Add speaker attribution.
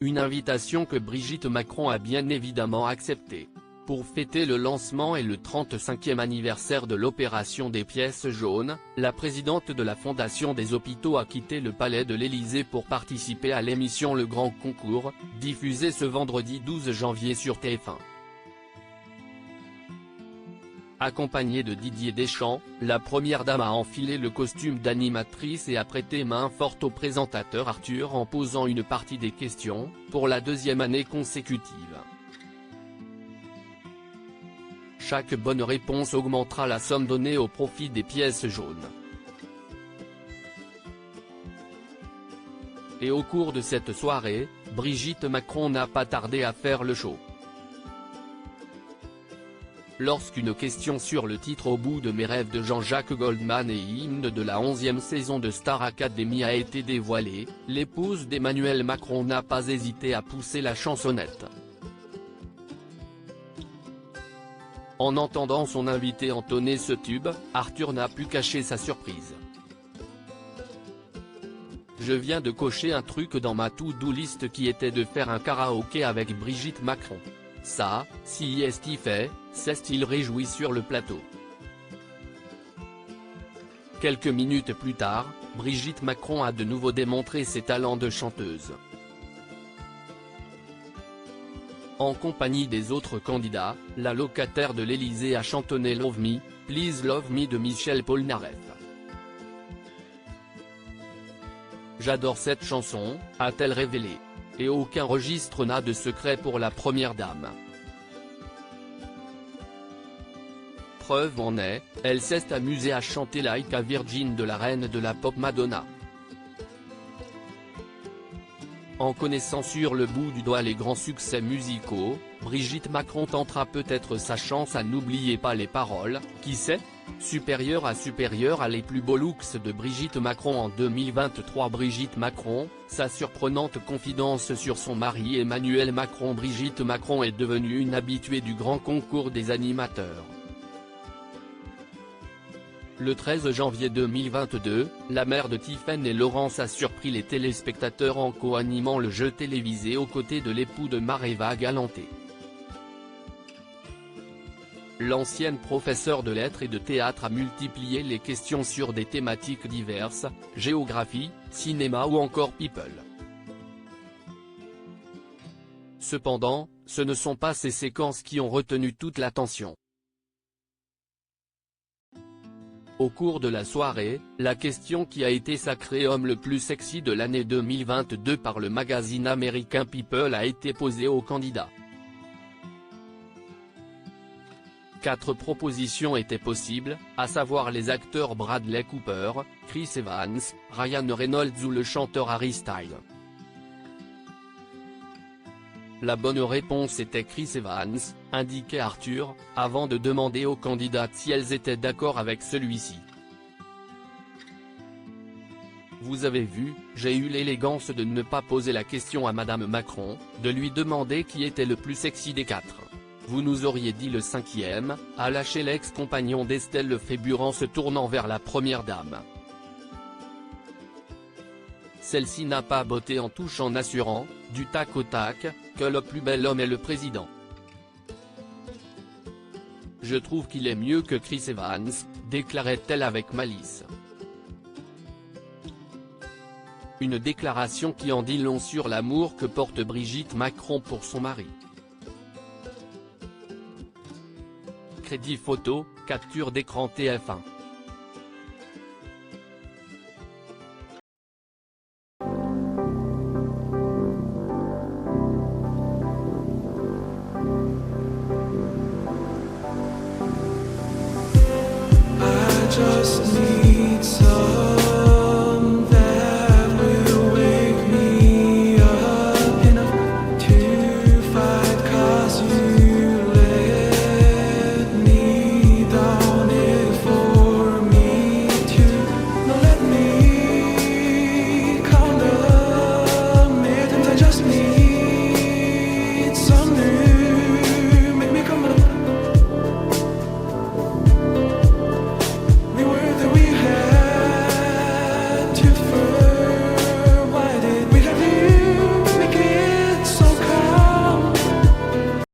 Speaker 1: Une invitation que Brigitte Macron a bien évidemment acceptée. Pour fêter le lancement et le 35e anniversaire de l'opération des pièces jaunes, la présidente de la Fondation des hôpitaux a quitté le palais de l'Élysée pour participer à l'émission Le Grand Concours, diffusée ce vendredi 12 janvier sur TF1. Accompagnée de Didier Deschamps, la première dame a enfilé le costume d'animatrice et a prêté main forte au présentateur Arthur en posant une partie des questions, pour la deuxième année consécutive. Chaque bonne réponse augmentera la somme donnée au profit des pièces jaunes. Et au cours de cette soirée, Brigitte Macron n'a pas tardé à faire le show. Lorsqu'une question sur le titre Au bout de mes rêves de Jean-Jacques Goldman et hymne de la 11e saison de Star Academy a été dévoilée, l'épouse d'Emmanuel Macron n'a pas hésité à pousser la chansonnette. En entendant son invité entonner ce tube, Arthur n'a pu cacher sa surprise. Je viens de cocher un truc dans ma to-do list qui était de faire un karaoké avec Brigitte Macron. Ça, si est-il fait, s'est-il réjoui sur le plateau. Quelques minutes plus tard, Brigitte Macron a de nouveau démontré ses talents de chanteuse. En compagnie des autres candidats, la locataire de l'Élysée a chantonné Love Me, Please Love Me de Michel Polnareff. J'adore cette chanson, a-t-elle révélé. Et aucun registre n'a de secret pour la première dame. Preuve en est, elle s'est amusée à chanter Like a Virgin de la reine de la pop Madonna. En connaissant sur le bout du doigt les grands succès musicaux, Brigitte Macron tentera peut-être sa chance à N'oubliez pas les paroles, qui sait ? Supérieure à les plus beaux looks de Brigitte Macron en 2023. Brigitte Macron, sa surprenante confidence sur son mari Emmanuel Macron. Brigitte Macron est devenue une habituée du grand concours des animateurs. Le 13 janvier 2022, la mère de Tiffany et Laurence a surpris les téléspectateurs en co-animant le jeu télévisé aux côtés de l'époux de Maréva Galanté. L'ancienne professeure de lettres et de théâtre a multiplié les questions sur des thématiques diverses, géographie, cinéma ou encore people. Cependant, ce ne sont pas ces séquences qui ont retenu toute l'attention. Au cours de la soirée, la question qui a été sacrée homme le plus sexy de l'année 2022 par le magazine américain People a été posée aux candidats. 4 propositions étaient possibles, à savoir les acteurs Bradley Cooper, Chris Evans, Ryan Reynolds ou le chanteur Harry Styles. La bonne réponse était Chris Evans, indiquait Arthur, avant de demander aux candidates si elles étaient d'accord avec celui-ci. Vous avez vu, j'ai eu l'élégance de ne pas poser la question à Madame Macron, de lui demander qui était le plus sexy des 4. Vous nous auriez dit le 5e, a lâché l'ex-compagnon d'Estelle Lefébure en se tournant vers la première dame. Celle-ci n'a pas botté en touche en assurant, du tac au tac, que le plus bel homme est le président. Je trouve qu'il est mieux que Chris Evans, déclarait-elle avec malice. Une déclaration qui en dit long sur l'amour que porte Brigitte Macron pour son mari. Crédit photo, capture d'écran TF1.
Speaker 2: Just need